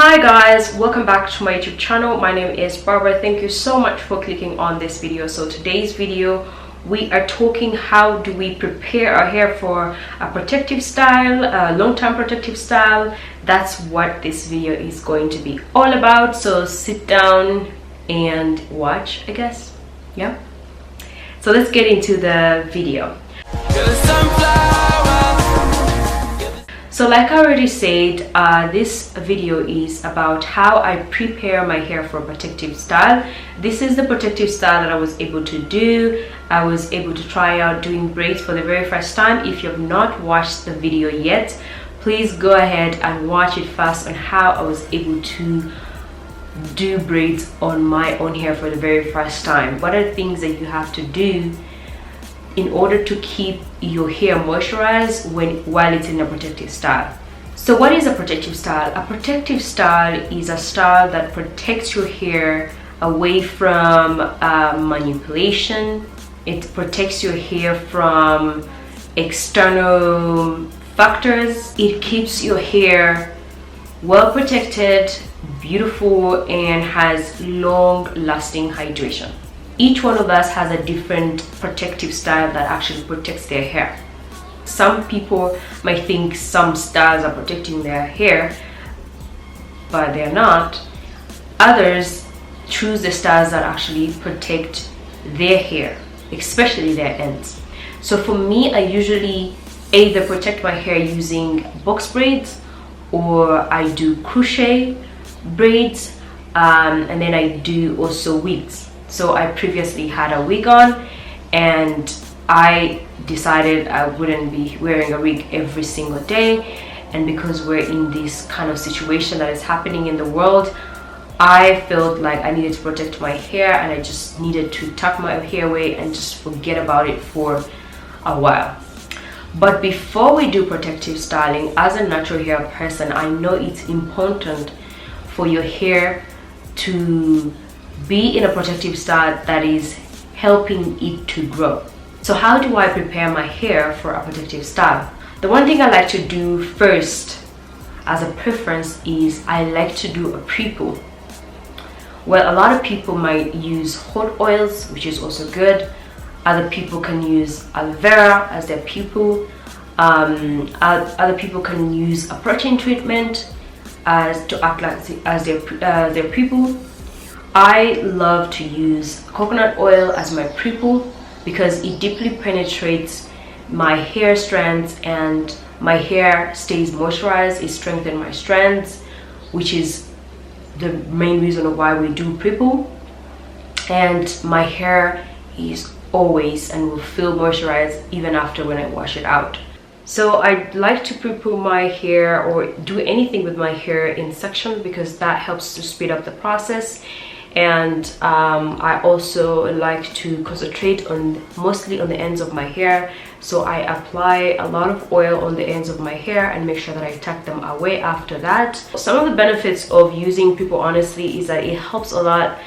Hi guys, welcome back to my YouTube channel. My name is Barbara. Thank you so much for clicking on this video. So today's video we are talking how do we prepare our hair for a protective style, a long-term protective style. That's what this video is going to be all about. So sit down and watch, I guess. Yeah, so let's get into the video. So like I already said, this video is about how I prepare my hair for a protective style. This is the protective style that I was able to do. I was able to try out doing braids for the very first time. If you have not watched the video yet, please go ahead and watch it first on how I was able to do braids on my own hair for the very first time. What are the things that you have to do in order to keep your hair moisturized while it's in a protective style? So what is a protective style? A protective style is a style that protects your hair away from manipulation. It protects your hair from external factors. It keeps your hair well protected, beautiful, and has long-lasting hydration. Each one of us has a different protective style that actually protects their hair. Some people might think some styles are protecting their hair, but they're not. Others choose the styles that actually protect their hair, especially their ends. So for me, I usually either protect my hair using box braids, or I do crochet braids, and then I do also wigs. So I previously had a wig on, and I decided I wouldn't be wearing a wig every single day. And because we're in this kind of situation that is happening in the world, I felt like I needed to protect my hair, and I just needed to tuck my hair away and just forget about it for a while. But before we do protective styling, as a natural hair person, I know it's important for your hair to be in a protective style that is helping it to grow. So how do I prepare my hair for a protective style? The one thing I like to do first as a preference is I like to do a prepoo. Well, a lot of people might use hot oils, which is also good. Other people can use aloe vera as their prepoo. Other people can use a protein treatment to act like as their prepoo. I love to use coconut oil as my prepoo because it deeply penetrates my hair strands and my hair stays moisturized. It strengthens my strands, which is the main reason of why we do prepoo. And my hair is always and will feel moisturized even after when I wash it out. So I like to prepoo my hair or do anything with my hair in section because that helps to speed up the process. And I also like to concentrate mostly on the ends of my hair. So I apply a lot of oil on the ends of my hair and make sure that I tuck them away after that. Some of the benefits of using prepoo honestly is that it helps a lot.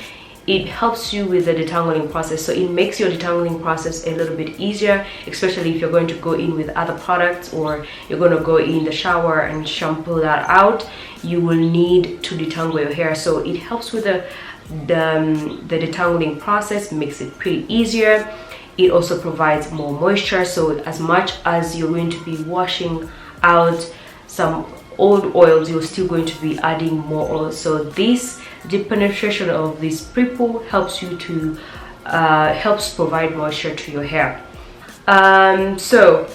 It helps you with the detangling process, so it makes your detangling process a little bit easier, especially if you're going to go in with other products or you're going to go in the shower and shampoo that out. You will need to detangle your hair, so it helps with the detangling process, makes it pretty easier. It also provides more moisture, so as much as you're going to be washing out some old oils, you're still going to be adding more oil. So this deep penetration of this prepoo helps you to helps provide moisture to your hair. So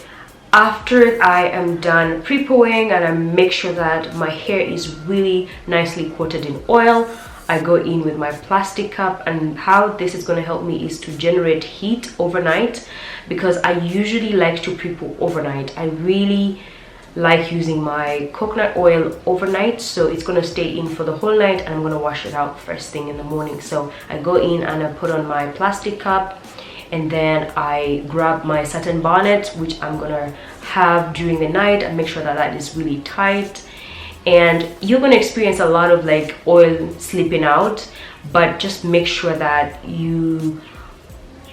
after I am done prepooing and I make sure that my hair is really nicely coated in oil, I go in with my plastic cup. And how this is going to help me is to generate heat overnight, because I usually like to prepoo overnight. I really like using my coconut oil overnight, so it's going to stay in for the whole night and I'm going to wash it out first thing in the morning. So I go in and I put on my plastic cup, and then I grab my satin bonnet, which I'm going to have during the night, and make sure that that is really tight. And you're going to experience a lot of like oil slipping out, but just make sure that you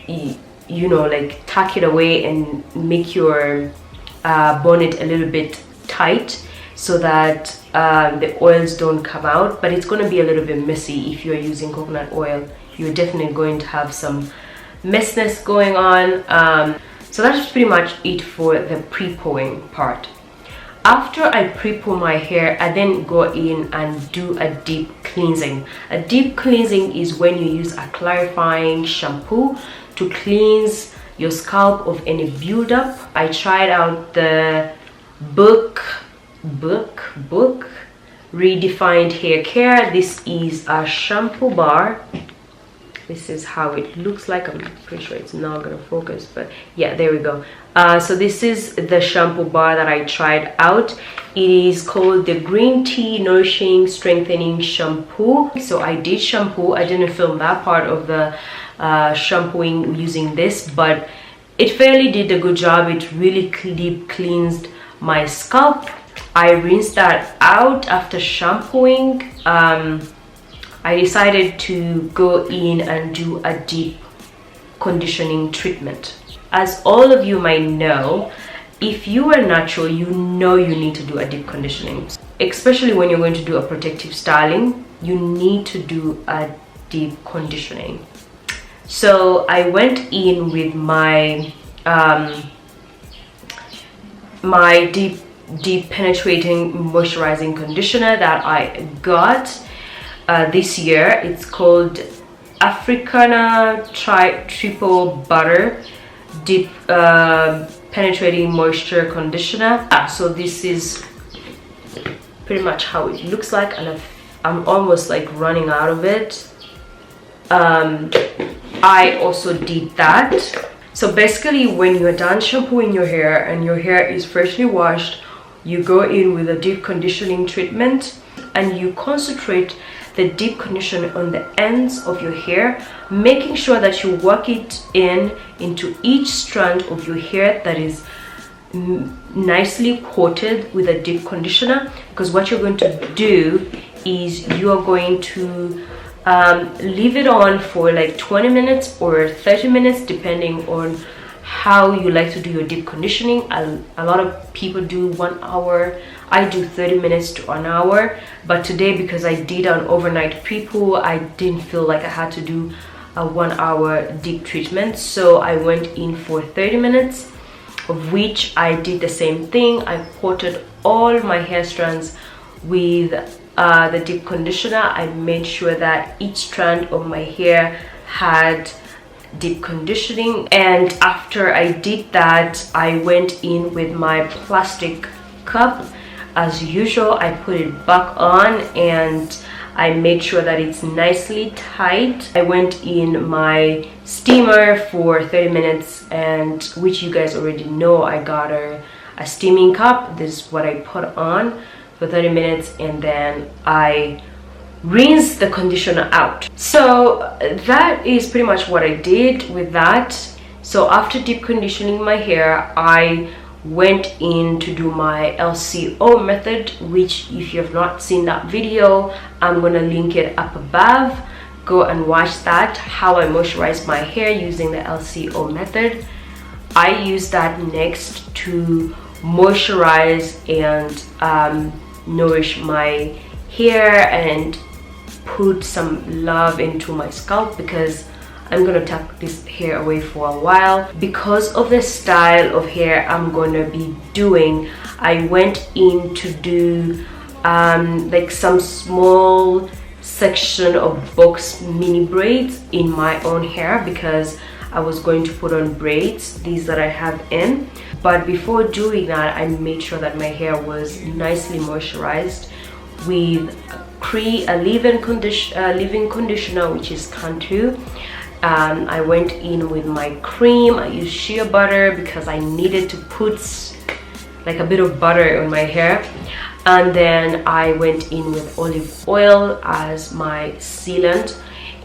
know, like tuck it away and make your bonnet a little bit tight so that the oils don't come out, but it's going to be a little bit messy. If you're using coconut oil, you're definitely going to have some messiness going on. So that's pretty much it for the pre-pooing part. After I pre-poo my hair, I then go in and do a deep cleansing. A deep cleansing is when you use a clarifying shampoo to cleanse your scalp of any buildup. I tried out the book Redefined Hair Care. This is a shampoo bar. This is how it looks like. I'm pretty sure it's not gonna focus, but yeah, there we go. So this is the shampoo bar that I tried out. It is called the Green Tea Nourishing Strengthening Shampoo. So I did shampoo. I didn't film that part of the shampooing using this, but it fairly did a good job. It really deep cleansed my scalp. I rinsed that out after shampooing. I decided to go in and do a deep conditioning treatment. As all of you might know, if you are natural, you know you need to do a deep conditioning. Especially when you're going to do a protective styling, you need to do a deep conditioning. So I went in with my my deep penetrating moisturizing conditioner that I got this year. It's called Africana Triple Butter Deep Penetrating Moisture Conditioner. So this is pretty much how it looks like, and I'm almost like running out of it. I also did that. So basically, when you're done shampooing your hair and your hair is freshly washed, you go in with a deep conditioning treatment and you concentrate the deep conditioner on the ends of your hair, making sure that you work it into each strand of your hair that is nicely coated with a deep conditioner. Because what you're going to do is you are going to leave it on for like 20 minutes or 30 minutes depending on how you like to do your deep conditioning. A lot of people do 1 hour. I do 30 minutes to an hour, but today, because I did an overnight pre-poo, I didn't feel like I had to do a 1 hour deep treatment, so I went in for 30 minutes, of which I did the same thing. I coated all my hair strands with the deep conditioner. I made sure that each strand of my hair had deep conditioning, and after I did that, I went in with my plastic cup. As usual, I put it back on and I made sure that it's nicely tight. I went in my steamer for 30 minutes, and which you guys already know, I got a steaming cup. This is what I put on for 30 minutes, and then I rinse the conditioner out. So that is pretty much what I did with that. So after deep conditioning my hair, I went in to do my LCO method, which if you have not seen that video, I'm gonna link it up above. Go and watch that, how I moisturize my hair using the LCO method. I use that next to moisturize and nourish my hair and put some love into my scalp, because I'm gonna tuck this hair away for a while. Because of the style of hair I'm gonna be doing, I went in to do like some small section of box mini braids in my own hair, because I was going to put on braids, these that I have in. But before doing that, I made sure that my hair was nicely moisturized with a leave-in conditioner, which is Cantu. I went in with my cream. I used shea butter because I needed to put like a bit of butter on my hair, and then I went in with olive oil as my sealant,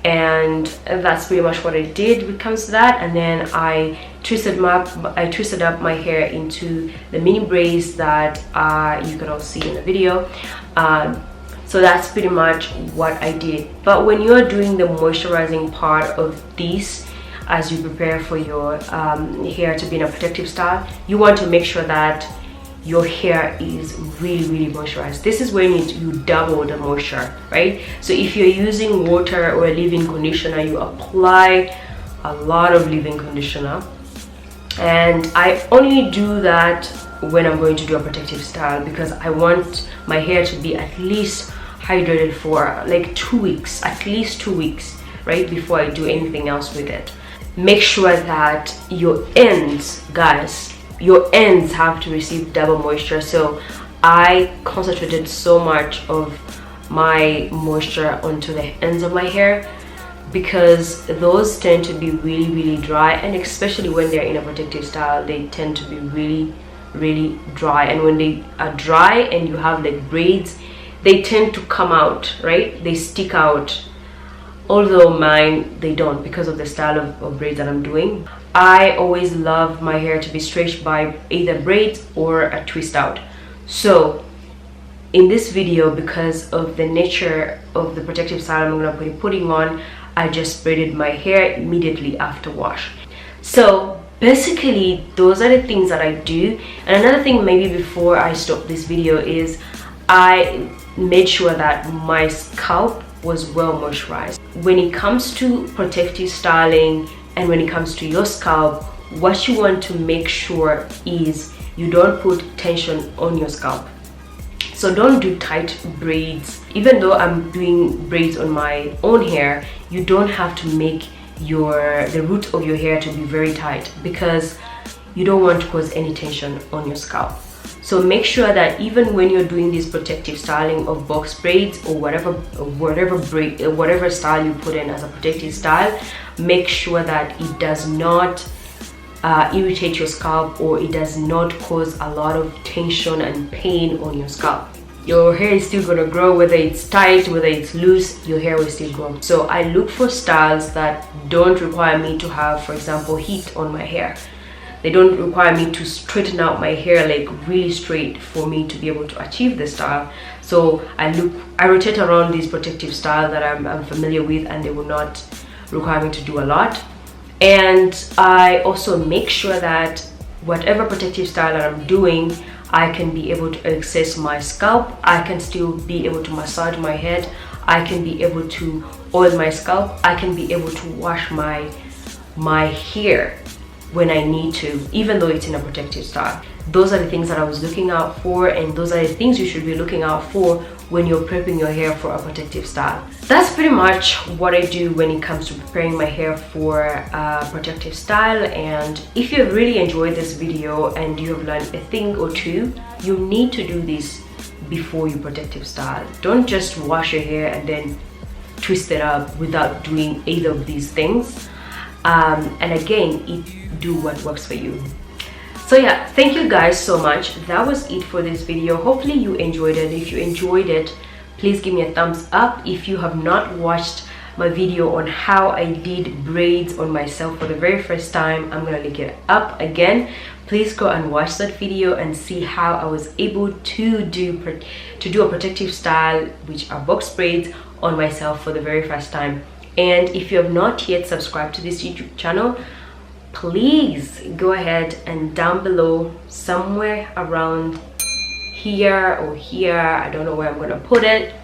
and that's pretty much what I did when it comes to that. And then I twisted up my hair into the mini braids that you can all see in the video. So that's pretty much what I did. But when you're doing the moisturizing part of this, as you prepare for your hair to be in a protective style, you want to make sure that your hair is really moisturized. This is when you double the moisture, right? So if you're using water or a leave-in conditioner, you apply a lot of leave-in conditioner, and I only do that when I'm going to do a protective style, because I want my hair to be at least hydrated for like 2 weeks, at least 2 weeks, right, before I do anything else with it. Make sure that your ends, guys, your ends have to receive double moisture. So I concentrated so much of my moisture onto the ends of my hair, because those tend to be really dry, and especially when they're in a protective style, they tend to be really dry. And when they are dry and you have like braids, they tend to come out, right? They stick out. Although mine, they don't, because of the style of braids that I'm doing. I always love my hair to be stretched by either braids or a twist out. So in this video, because of the nature of the protective style I'm going to be putting on, I just braided my hair immediately after wash. So basically those are the things that I do. And another thing maybe before I stop this video is I made sure that my scalp was well moisturized. When it comes to protective styling and when it comes to your scalp, what you want to make sure is you don't put tension on your scalp. So don't do tight braids. Even though I'm doing braids on my own hair, you don't have to make the root of your hair to be very tight, because you don't want to cause any tension on your scalp. So make sure that even when you're doing this protective styling of box braids or whatever style you put in as a protective style, make sure that it does not irritate your scalp, or it does not cause a lot of tension and pain on your scalp. Your hair is still gonna grow, whether it's tight, whether it's loose, your hair will still grow. So I look for styles that don't require me to have, for example, heat on my hair. They don't require me to straighten out my hair like really straight for me to be able to achieve this style. So I rotate around these protective style that I'm familiar with, and they will not require me to do a lot. And I also make sure that whatever protective style that I'm doing, I can be able to access my scalp. I can still be able to massage my head. I can be able to oil my scalp. I can be able to wash my hair when I need to, even though it's in a protective style. Those are the things that I was looking out for, and those are the things you should be looking out for when you're prepping your hair for a protective style. That's pretty much what I do when it comes to preparing my hair for a protective style. And if you have really enjoyed this video and you have learned a thing or two, you need to do this before you protective style. Don't just wash your hair and then twist it up without doing either of these things. And again, do what works for you. So yeah, thank you guys so much. That was it for this video. Hopefully you enjoyed it. If you enjoyed it, please give me a thumbs up. If you have not watched my video on how I did braids on myself for the very first time, I'm gonna link it up again. Please go and watch that video and see how I was able to do a protective style, which are box braids, on myself for the very first time. And if you have not yet subscribed to this YouTube channel, please go ahead and down below, somewhere around here or here, I don't know where I'm gonna put it,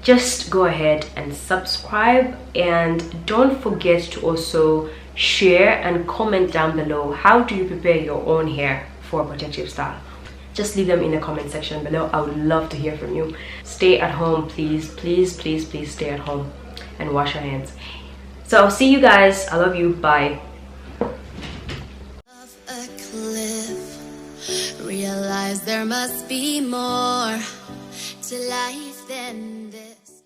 just go ahead and subscribe. And don't forget to also share and comment down below, how do you prepare your own hair for a protective style? Just leave them in the comment section below. I would love to hear from you. Stay at home, please stay at home and wash your hands. So I'll see you guys. I love you. Bye. Realize there must be more to life than